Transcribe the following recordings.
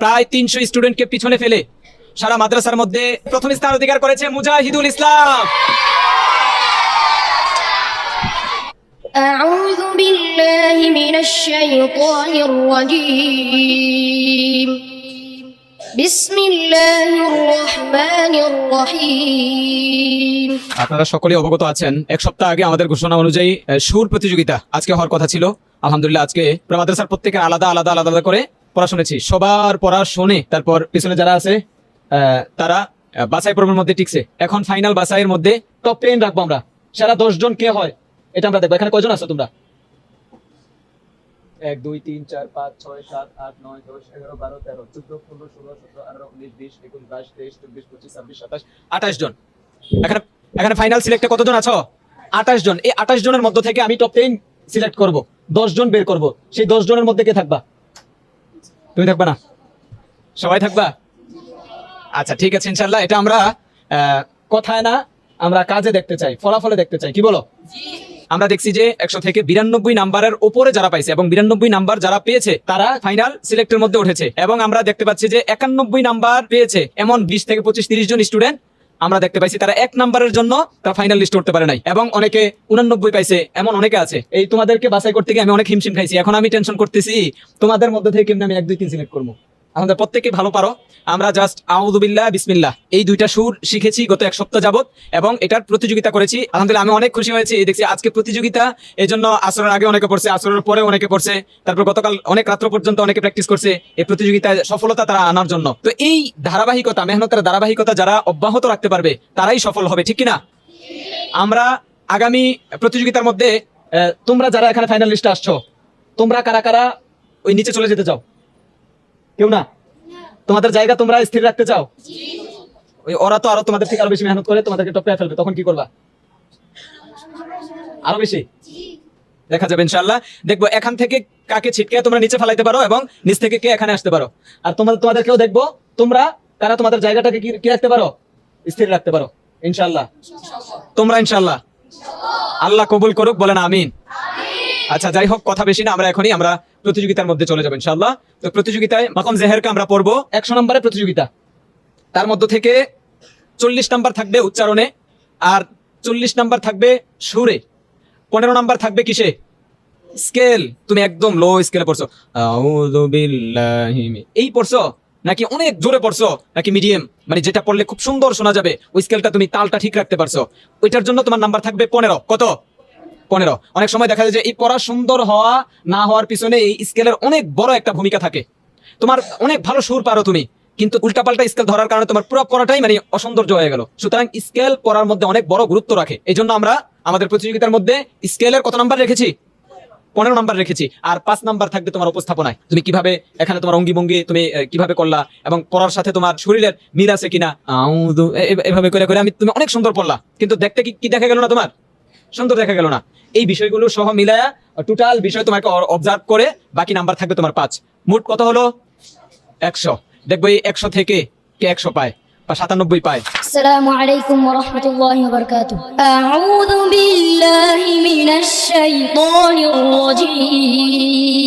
প্রায় 300 স্টুডেন্টকে পিছনে ফেলে সারা মাদ্রাসার মধ্যে প্রথম স্থান অধিকার করেছে মুজাহিদুল ইসলাম। أعوذ بالله من الشيطان الرجيم بسم الله الرحمن الرحيم। আপনারা সকলেই অবগত আছেন, এক সপ্তাহ আগে আমাদের ঘোষণা অনুযায়ী সুর প্রতিযোগিতা আজকে হওয়ার কথা ছিল। আলহামদুলিল্লাহ আজকে মাদ্রাসার প্রত্যেকের আলাদা আলাদা আলাদা আলাদা করে পড়া শুনেছি। সবার পড়া শুনে তারপর পিছনে যারা আছে তারা বাছাই পর্বের মধ্যে টিকছে। এখন ফাইনাল বাছাইয়ের মধ্যে টপ 10 রাখবো আমরা। সেরা 10 জন কে হয় এটা আমরা দেখবো। এখানে কয়জন আছো তোমরা? 1 2 3 4 5 6 7 8 9 10 11 12 13 14 15 16 17 18 19 20 21 22 23 24 25 26 27 28 জন। এখানে ফাইনাল সিলেক্টে কতজন আছো? 28 জন। এই 28 জনের মধ্য থেকে আমি টপ 10 সিলেক্ট করব, 10 জন বের করব। সেই 10 জনের মধ্যে কে থাকবা? তুমি থাকবা না? সবাই থাকবা? আচ্ছা ঠিক আছে, ইনশাআল্লাহ। এটা আমরা কথায় না, আমরা কাজে দেখতে চাই, ফলাফলে দেখতে চাই। কি বলো? আমরা দেখছি যে 100 থেকে 92 নাম্বারের উপরে যারা পাইছে এবং 92 নাম্বার যারা পেয়েছে তারা ফাইনাল সিলেক্টের মধ্যে উঠেছে। এবং আমরা দেখতে পাচ্ছি যে 91 নাম্বার পেয়েছে এমন 20 থেকে 25 30 জন স্টুডেন্ট আমরা দেখতে পাইছি তারা 1 নাম্বারের জন্য তারা ফাইনাল লিস্ট করতে পারে নাই। এবং অনেকে 89 পাইছে, এমন অনেকে আছে। এই তোমাদেরকে বাছাই করতে গিয়ে আমি অনেক হিমশিম খাইছি। এখন আমি টেনশন করতেছি তোমাদের মধ্যে থেকে কেমনে আমি 1 2 3 সিলেক্ট করবো। আমাদের প্রত্যেকে ভালো পারো। আমরা জাস্ট আউযু বিল্লাহ বিসমিল্লাহ এই দুইটা সুর শিখেছি গত 1 সপ্তাহ যাবত এবং এটার প্রতিযোগিতা করেছি। আলহামদুলিল্লাহ আমি অনেক খুশি হয়েছি। দেখছি আজকে প্রতিযোগিতা, এই জন্য আসরের আগে অনেকে পড়ছে, আসরের পরে অনেকে পড়ছে, তারপর গতকাল অনেক রাত্র পর্যন্ত অনেকে প্র্যাকটিস করছে এই প্রতিযোগিতায় সফলতা তারা আনার জন্য। তো এই ধারাবাহিকতা, মেহনতের ধারাবাহিকতা যারা অব্যাহত রাখতে পারবে তারাই সফল হবে, ঠিক কিনা? আমরা আগামী প্রতিযোগিতার মধ্যে তোমরা যারা এখানে ফাইনাল লিস্টে আসছো, তোমরা কারা কারা ওই নিচে চলে যেতে চাও? কেউ না? তোমাদের জায়গা তোমরা স্থির রাখতে চাও? ওই ওরা তো আরো তোমাদের থেকে আরো বেশি মেহনত করে তোমাদেরকে টপকে ফেলবে, তখন কি করবা? আরো বেশি দেখা যাবে ইনশাআল্লাহ। দেখবো এখান থেকে কাকে ছিটকে তোমরা নিচে ফেলাইতে পারো এবং নিচ থেকে কে এখানে আসতে পারো। আর তোমাদেরকেও দেখবো তোমরা কারা তোমাদের জায়গাটাকে কি রাখতে পারো, স্থির রাখতে পারো ইনশাআল্লাহ। তোমরা ইনশাআল্লাহ। আল্লাহ কবুল করুক, বলেন আমিন। আচ্ছা যাই হোক, কথা বেশি না, আমরা প্রতিযোগিতার মধ্যে চলে যাবো ইনশাআল্লাহ। তো প্রতিযোগিতায় মাকাম জেহেরকে আমরা পড়বো 100 নম্বরের প্রতিযোগিতা। তার মধ্য থেকে 40 নাম্বার থাকবে উচ্চারণে, আর 40 নাম্বার থাকবে সুরে, 15 নাম্বার থাকবে কিসে? স্কেল। তুমি একদম লো স্কেলে পড়ছো, আউযু বিল্লাহি এই পড়ছো, নাকি অনেক জোরে পড়ছো, নাকি মিডিয়াম, মানে যেটা পড়লে খুব সুন্দর শোনা যাবে ওই স্কেলটা তুমি তালটা ঠিক রাখতে পারছো, ওইটার জন্য তোমার নাম্বার থাকবে 15। কত? 15। অনেক সময় দেখা যায় যে এই পড়া সুন্দর হওয়া না হওয়ার পিছনে এই স্কেলের অনেক বড় একটা ভূমিকা থাকে। তোমার অনেক ভালো সুর পারো তুমি, কিন্তু উল্টাপাল্টা স্কেল ধরার কারণে তোমার পুরো পড়াটাই মানে অসৌন্দর্য হয়ে গেল। সুতরাং স্কেল পড়ার মধ্যে অনেক বড় গুরুত্ব রাখে। এই জন্য আমরা আমাদের প্রতিযোগিতার মধ্যে স্কেলের কত নাম্বার রেখেছি? 15 নাম্বার রেখেছি। আর 5 নাম্বার থাকবে তোমার উপস্থাপনায়, তুমি কিভাবে এখানে তোমার অঙ্গি ভঙ্গি তুমি কিভাবে করলা এবং পড়ার সাথে তোমার শরীরের মিল আছে কিনা। এভাবে করে করে তুমি অনেক সুন্দর পড়লা, কিন্তু দেখতে কি দেখা গেল না, তোমার সুন্দর দেখা গেল না। এই বিষয়গুলো সহ মিলায়া টোটাল বিষয় তোমাকে অবজার্ভ করে বাকি নাম্বার থাকবে তোমার 5। মোট কত হলো? 100। দেখবো এই 100 থেকে কে 100 পায় বা 97 পায়। السلام عليكم ورحمة الله وبركاته. أعوذ بالله من الشيطان الرجيم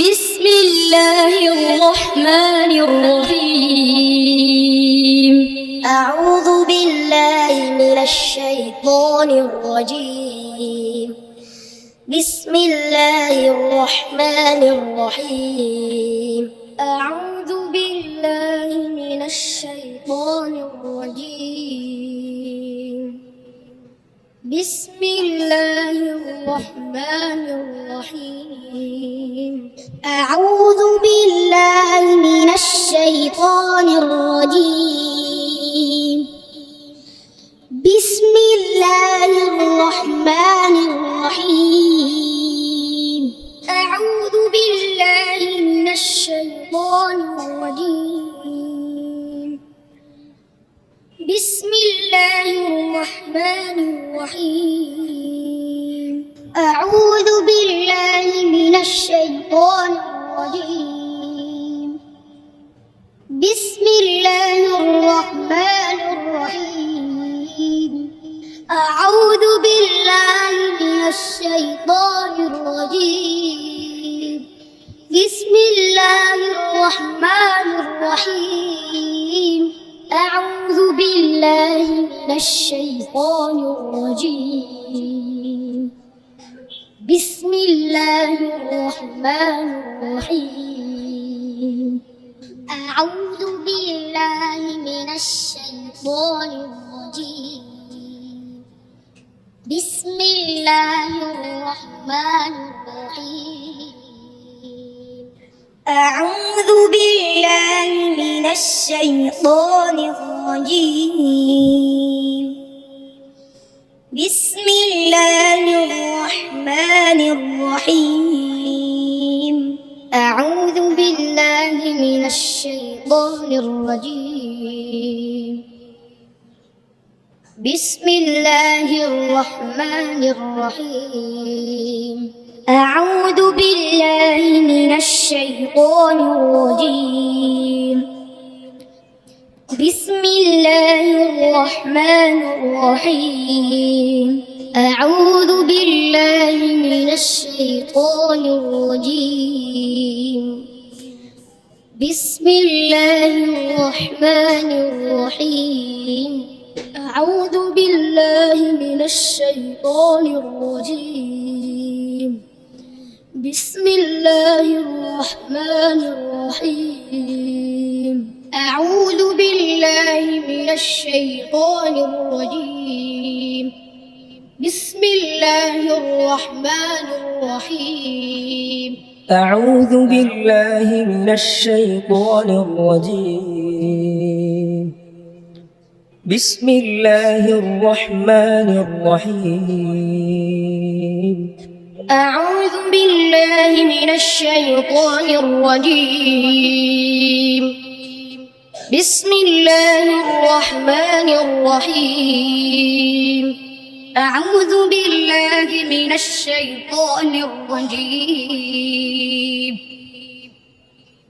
بسم الله الرحمن الرحيم. أعوذ بالله من الشيطان الرجيم بسم الله الرحمن الرحيم. أعوذ بالله من الشيطان الرجيم بسم الله الرحمن الرحيم. أعوذ بالله من الشيطان الرجيم بسم الله الرحمن الرحيم. أعوذ بالله من الشيطان الرجيم بسم الله الرحمن الرحيم. أعوذ بالله من الشيطان الرجيم بسم الله الرحمن الرحيم. أعوذ بالله من الشيطان الرجيم بسم الله الشيطان الرجيم بسم الله الرحمن الرحيم أعوذ بالله من الشيطان الرجيم بسم الله الرحمن الرحيم أعوذ بالله من الشيطان الرجيم بسم الله الرحمن الرحيم أعوذ بالله من الشيطان الرجيم بسم الله الرحمن الرحيم أعوذ بالله من الشيطان الرجيم بسم الله الرحمن الرحيم أعوذ بالله من الشيطان الرجيم بسم الله الرحمن الرحيم أعوذ بالله من الشيطان الرجيم بسم الله الرحمن الرحيم أعوذ بالله من الشيطان الرجيم بسم الله الرحمن الرحيم أعوذ بالله من الشيطان الرجيم بسم الله الرحمن الرحيم أعوذ بالله من الشيطان الرجيم بسم الله الرحمن الرحيم أعوذ بالله من الشيطان الرجيم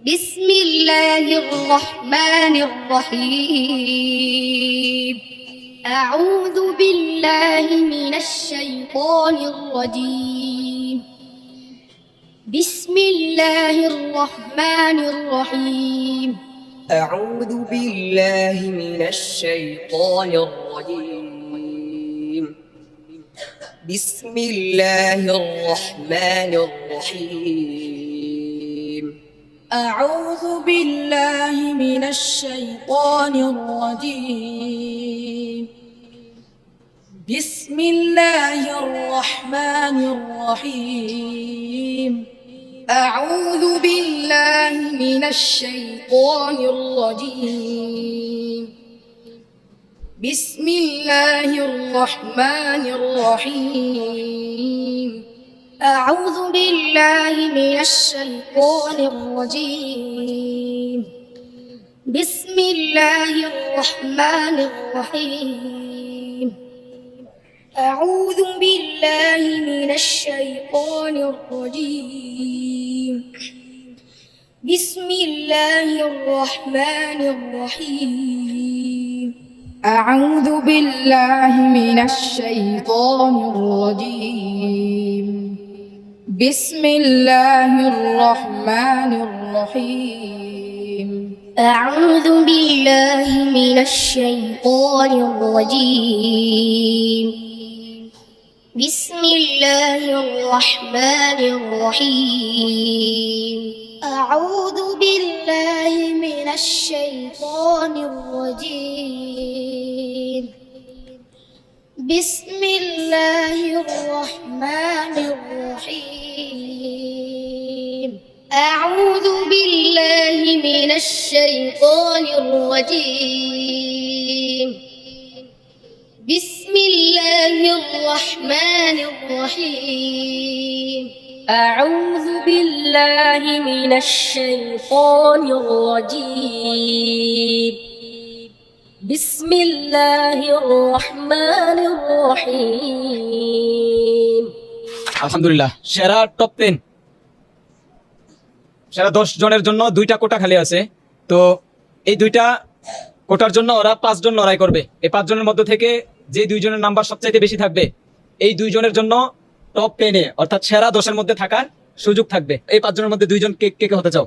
بسم الله الرحمن الرحيم أعوذ بالله من الشيطان الرجيم بسم الله الرحمن الرحيم أعوذ بالله من الشيطان الرجيم بسم الله الرحمن الرحيم أعوذ بالله من الشيطان الرجيم بسم الله الرحمن الرحيم أعوذ بالله من الشيطان الرجيم بسم الله الرحمن الرحيم أعوذ بالله من الشيطان الرجيم بسم الله الرحمن الرحيم أعوذ بالله من الشيطان الرجيم بسم الله الرحمن الرحيم أعوذ بالله من الشيطان الرجيم بسم الله الرحمن الرحيم أعوذ بالله من الشيطان الرجيم بسم الله الرحمن الرحيم أعوذ بالله من الشيطان الرجيم بسم الله الرحمن الرحيم أعوذ بالله من الشيطان الرجيم بسم الله الرحمن الرحيم أعوذ بالله من الشيطان الرجيم بسم الله الرحمن الرحيم আলহামদুলিল্লাহ, সেরা টপ 10, সেরা 10 জনের জন্য 2টা কোটা খালি আছে। তো এই 2টা কোটার জন্য ওরা 5 জন লড়াই করবে। এই 5 জনের মধ্যে থেকে যে 2 জনের নাম্বার সবচাইতে বেশি থাকবে, এই 2 জনের জন্য টপ 10 অর্থাৎ সেরা 10-এর মধ্যে থাকার সুযোগ থাকবে। এই 5 জনের মধ্যে 2 জন কে কে হতে চাও?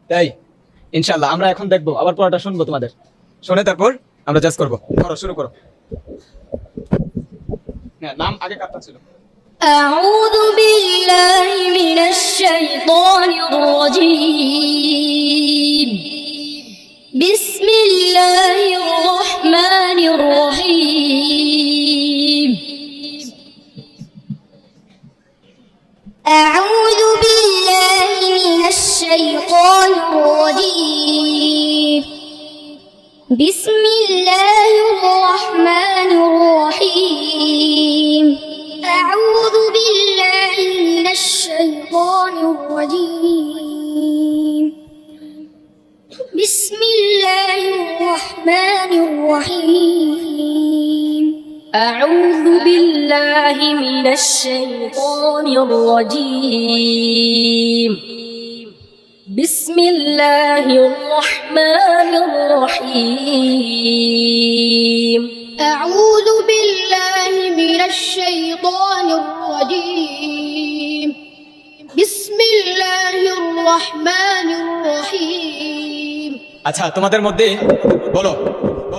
তাই ইনশাআল্লাহ আমরা এখন দেখবো, আবার পড়াটা শুনবো তোমাদের, শুনে তারপর আমরা জাজ করবো। করো, শুরু করো। হ্যাঁ, নাম আগে কাটটা ছিল। أعوذ بالله من الشيطان الرجيم بسم الله الرحمن الرحيم أعوذ بالله من الشيطان الرجيم بسم الله الرحمن الرحيم أعوذ بالله من الشيطان الرجيم بسم الله الرحمن الرحيم أعوذ بالله من الشيطان الرجيم بسم الله الرحمن الرحيم أعوذ بالله من الشيطان الرجيم بسم الله الرحمن الرحيم আচ্ছা, তোমাদের মধ্যে বলো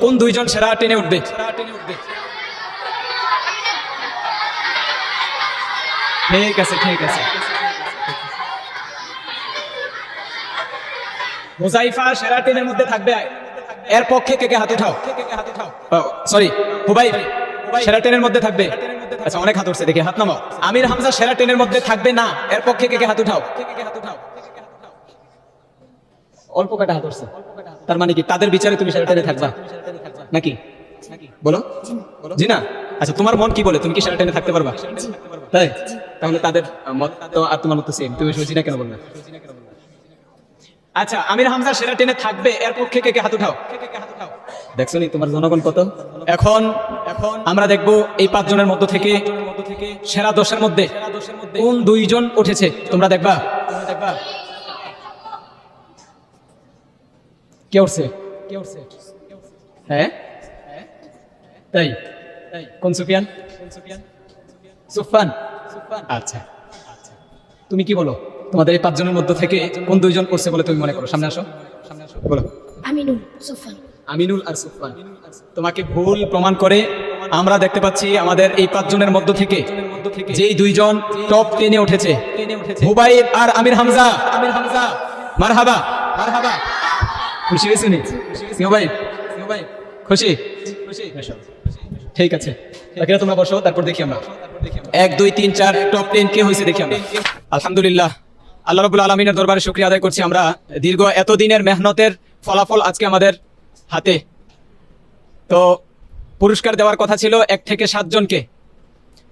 কোন দুইজন সেরা টেনে উঠবে? ঠিক আছে, ঠিক আছে। মুজাইফা সেরা টেনের মধ্যে থাকবে, এর পক্ষে কে কে হাত উঠাও। সরি, হুবাইব সেরা টেনের মধ্যে থাকবে। আচ্ছা, অনেক হাত উঠছে, দেখি হাত নামাও। আমির হামজা সেরা টেনের মধ্যে থাকবে না, এর পক্ষে কে কে হাত উঠাও। অল্প কটা হাত উঠছে, তার মানে কি তাদের বিচারে তুমি সেরা টেনে থাকবা নাকি? বলো জি না। আচ্ছা, তোমার মন কি বলে? তুমি কি সেরা টেনে থাকতে পারবা? তাই, তাহলে তাদের মত তো আর তোমার মত সেম। তুমি শুনছি না কেন বলবে? আচ্ছা, আমির হামজা সেরা টেনে থাকবে, এর পক্ষে কে কে হাত উঠাও। দেখছো নি তোমার জনগণ কত। এখন আমরা দেখবো এই 5 জনের মধ্য থেকে সেরা 10-এর মধ্যে কোন 2 জন উঠেছে। তোমরা দেখবা কে উঠছে। হ্যাঁ, তাই কোন সুফিয়ান? সুফান। আচ্ছা, তুমি কি বলো? তোমাদের এই 5 জনের মধ্য থেকে কোন 2 জন করছে বলে তুমি মনে করো? সামনে আসো, বলো। আমিনুল সুফান। আমিনুল আর সুফান। তোমাকে ভুল প্রমাণ করে আমরা দেখতে পাচ্ছি আমাদের এই 5 জনের মধ্য থেকে যেই 2 জন টপ 10-এ উঠেছে, হুবাইব আর আমির হামজা। মারহাবা, মারহাবা। খুশি হয়েছে নি হুবাইব? খুশি? ঠিক আছে, বাকিরা তোমরা বসো, তারপর দেখি আমরা 1 2 3 4 টপ 10 কে হয়েছে দেখি আমরা। আলহামদুলিল্লাহ, আল্লাহ রাব্বুল আলামিনের দরবারে শুকরিয়া আদায় করছি আমরা। দীর্ঘ এতদিনের মেহনতের ফলাফল আজকে আমাদের হাতে। তো পুরস্কার দেওয়ার কথা ছিল 1 থেকে 7 জনকে।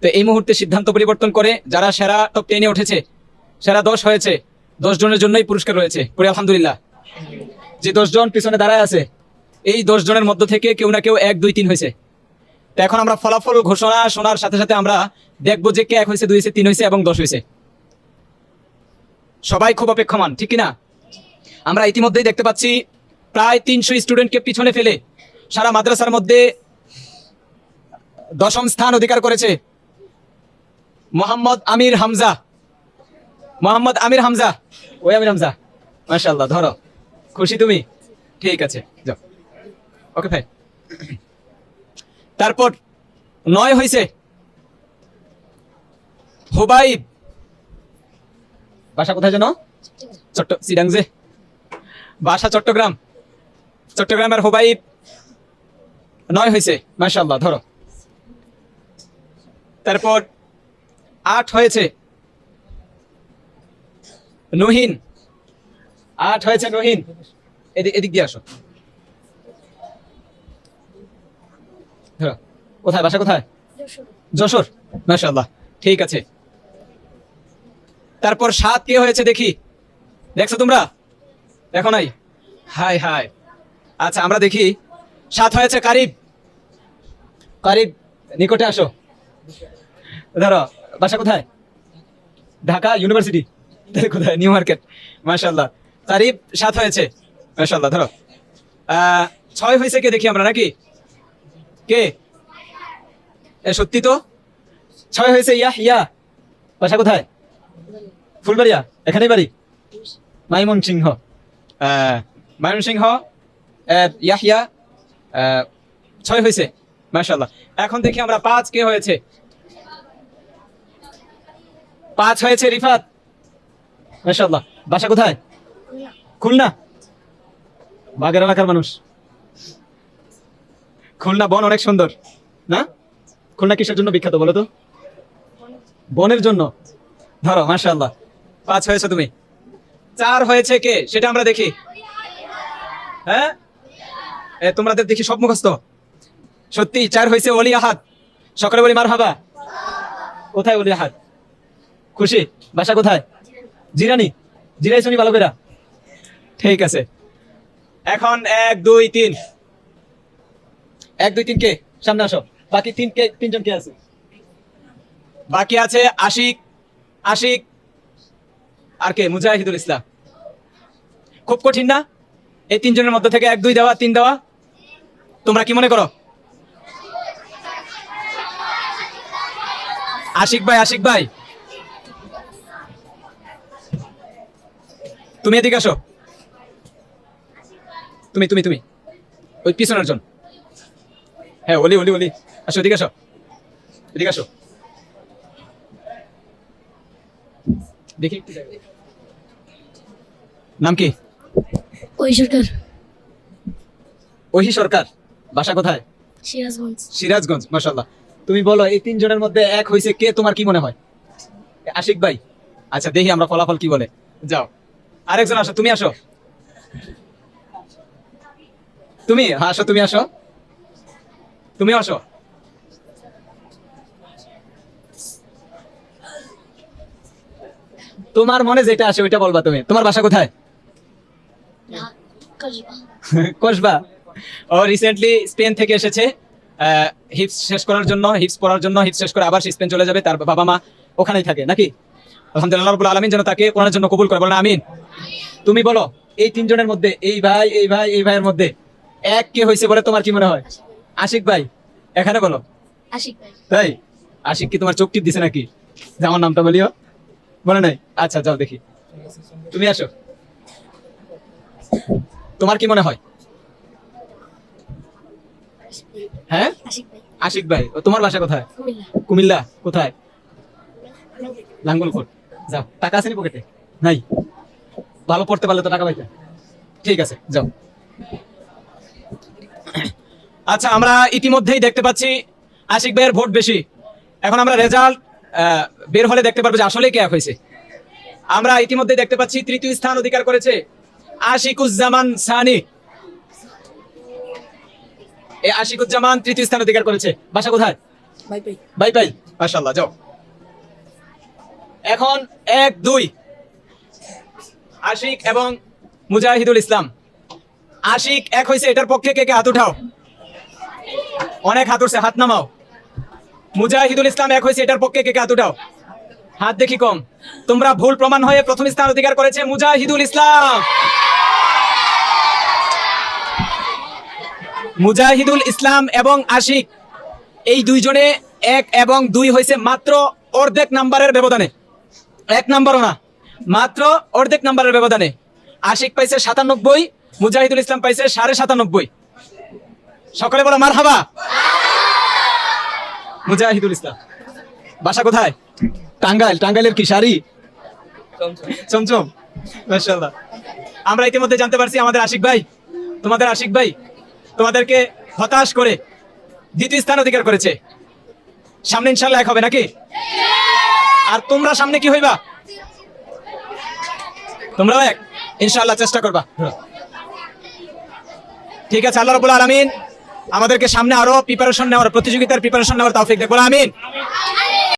তো এই মুহূর্তে সিদ্ধান্ত পরিবর্তন করে যারা সেরা টপ 10-এ উঠেছে, সেরা 10 হয়েছে, 10 জনের জন্যই পুরস্কার রয়েছে। পড়ি আলহামদুলিল্লাহ। যে 10 জন পিছনে দাঁড়ায় আছে, এই 10 জনের মধ্য থেকে কেউ না কেউ 1 2 3 হয়েছে। তো এখন আমরা ফলাফল ঘোষণা শোনার সাথে সাথে আমরা দেখবো যে কে 1 হয়েছে, 2 হয়েছে, 3 হয়েছে এবং 10 হয়েছে। সবাই খুব অপেক্ষমান, ঠিক কিনা? আমরা ইতিমধ্যেই দেখতে পাচ্ছি প্রায় 300 স্টুডেন্টকে পিছনে ফেলে সারা মাদ্রাসার মধ্যে 10ম স্থান অধিকার করেছে মোহাম্মদ আমির হামজা। মোহাম্মদ আমির হামজা, ওই আমির হামজা, মাশাআল্লাহ। ধরো, খুশি তুমি? ঠিক আছে, যাও। ওকে ভাই। তারপর 9 হয়েছে হুবাইব। বাসা কোথায় যেন? সিডাংজে। বাসা চট্টগ্রামের হুবাইব 9 হয়েছে, মাশাআল্লাহ। ধরো। তারপর 8 হয়েছে নুহিন। 8 হয়েছে নুহিন। এদিক দিয়ে আসো। ধরো, কোথায় বাসা? কোথায়? যশোর। মাশাআল্লাহ, ঠিক আছে। তারপর 7 কে হয়েছে দেখি? দেখছো তোমরা? দেখো নাই? High high. আচ্ছা, আমরা দেখি 7 হয়েছে কারিব। নিকটে আসো। ধরো, বাসা কোথায়? ঢাকা ইউনিভার্সিটি। কোথায়? New market. মাশাআল্লাহ, কারিব 7 হয়েছে, মাশাআল্লাহ। ধরো, 6 হয়েছে কে দেখি আমরা নাকি? কে? সত্যি তো 6 হয়েছে ইয়া। বাসা কোথায়? ফুলবাড়িয়া। এখানেই বাড়ি? ময়মনসিংহ। ইয়াহিয়া 6 হয়েছে, মাশাআল্লাহ। এখন দেখি আমরা 5 কে হয়েছে? 5 হয়েছে রিফাত, মাশাআল্লাহ। বাসা কোথায়? খুলনা। বাগের এলাকার মানুষ। খুলনা বন অনেক সুন্দর না? খুলনা কিসের জন্য বিখ্যাত বলো তো? বনের জন্য। ধরো, মাশাআল্লাহ। 5 হয়েছে তুমি। 4 হয়েছে কে সেটা আমরা দেখি। হ্যাঁ, তোমাদের দেখি সব মুখস্থ। সত্যি 4 হয়েছে ওলি আহাদ। সকলে বলি মারহাবা। কোথায় ওলি আহাদ? খুশি। বাসা কোথায়? জিরানি। জিরাই শুনি ভালো করে। ঠিক আছে। এখন 1 2 3। 1 2 3 কে? সামনে আসো। বাকি 3জন কে আছে? বাকি আছে আশিক, আশিক আর কে? মুজাহিদুল ইসলাম। খুব কঠিন না? এই 3 জনের মধ্যে থেকে 1 2 দেওয়া, 3 দেওয়া। তোমরা কি মনে করো? আশিক ভাই, আশিক ভাই তুমি এদিকে আসো। তুমি তুমি তুমি ওই পিছনের জন। হ্যাঁ, ওলি ওলি ওলি, আসো এদিকে আসো, এদিকে আসো। দেখি নাম কি? ওই সরকার, ওহি সরকার। বাসা কোথায়? সিরাজগঞ্জ। সিরাজগঞ্জ, মাশাআল্লাহ। তুমি বলো এই 3 জনের মধ্যে 1 হয়েছে কে? তোমার কি মনে হয়? আশিক ভাই। আচ্ছা, দেখি আমরা ফলাফল কি বলে। যাও, আরেকজন আসো। তুমি আসো, তুমি আসো, তুমি আসো, তুমি আসো। তোমার মনে যেটা আসে ওইটা বলবা তুমি। তোমার বাসা কোথায়? কসবা। ও রিসেন্টলি স্পেন থেকে এসেছে হিপস শেষ করার জন্য, হিপস পড়ার জন্য। হিপস শেষ করে আবার স্পেন চলে যাবে। তার বাবা মা ওখানেই থাকে নাকি? আলহামদুলিল্লাহ, রাব্বুল আলামিন যেন তাকে কোরআনের জন্য কবুল করে, বলেন আমিন। তুমি বলো এই 3 জনের মধ্যে এই ভাই, এই ভাই, এই ভাইয়ের মধ্যে 1 কে হয়েছে বলে তোমার কি মনে হয়? আশিক ভাই। এখানে বলো। আশিক ভাই। তাই? আশিক কি তোমার চোখ টিপ দিছে নাকি? যে আমার নামটা বলিও, বলে নাই? আচ্ছা, যাও দেখি। তুমি আসো। তোমার কি মনে হয়? হ্যাঁ, আশিক ভাই। আশিক ভাই। ও, তোমার বাসা কোথায়? কুমিল্লা। কুমিল্লা। কোথায়? লাঙ্গলকোট। যাও। টাকা আছে নি পকেটে? নাই? ভালো পড়তে পারলে তো টাকা পাইতে। ঠিক আছে, যাও। আচ্ছা, আমরা ইতিমধ্যেই দেখতে পাচ্ছি আশিক ভাইয়ের ভোট বেশি। এখন আমরা রেজাল্ট বের হলে দেখতে পারবো যে আসলে কে এক হয়েছে। আমরা ইতিমধ্যে দেখতে পাচ্ছি 3য় স্থান অধিকার করেছে আশিকুজ্জামান সানি। এই আশিকুজ্জামান 3য় স্থান অধিকার করেছে। বাসা কোথায়? বাইপাই। মাশাআল্লাহ, যাও। এখন 1 2 আশিক এবং মুজাহিদুল ইসলাম। আশিক 1 হয়েছে, এটার পক্ষে কে কে হাত উঠাও? অনেক হাত উঠছে, হাত নামাও। মুজাহিদুল ইসলাম 1 হয়েছে, এটার পক্ষে কে কে হাত উঠাও? হাত দেখি কম। তোমরা ভুল প্রমাণ হয়ে 1ম স্থান অধিকার করেছে মুজাহিদুল ইসলাম। মুজাহিদুল ইসলাম এবং আশিক এই 2 জনে 1 এবং 2 হয়েছে মাত্র অর্ধেক নাম্বারের ব্যবধানে। 1 নাম্বারও না, মাত্র অর্ধেক নাম্বারের ব্যবধানে। আশিক পাইছে 97, মুজাহিদুল ইসলাম পাইছে 97.5। সকলে বলো মারহাবা। মুজাহিদুল ইসলাম। বাসা কোথায়? টাঙ্গাইল। টাঙ্গাইলের কি শাড়ি? চমচম, মাশাআল্লাহ। আমরা ইতিমধ্যে জানতে পারছি আমাদের আশিক ভাই, তোমাদের আশিক ভাই তোমাদেরকে হতাশ করে 2য় স্থান অধিকার করেছে। সামনে ইনশাআল্লাহ 1 হবে নাকি? আর তোমরা সামনে কি হইবা? তোমরাও 1 ইনশাআল্লাহ চেষ্টা করবা। ঠিক আছে, আল্লাহ রাব্বুল আলামিন আমাদেরকে সামনে আরো প্রিপারেশন নেওয়ার, প্রতিযোগিতার প্রিপারেশন নেওয়ার তৌফিক দেন। বলো আমিন।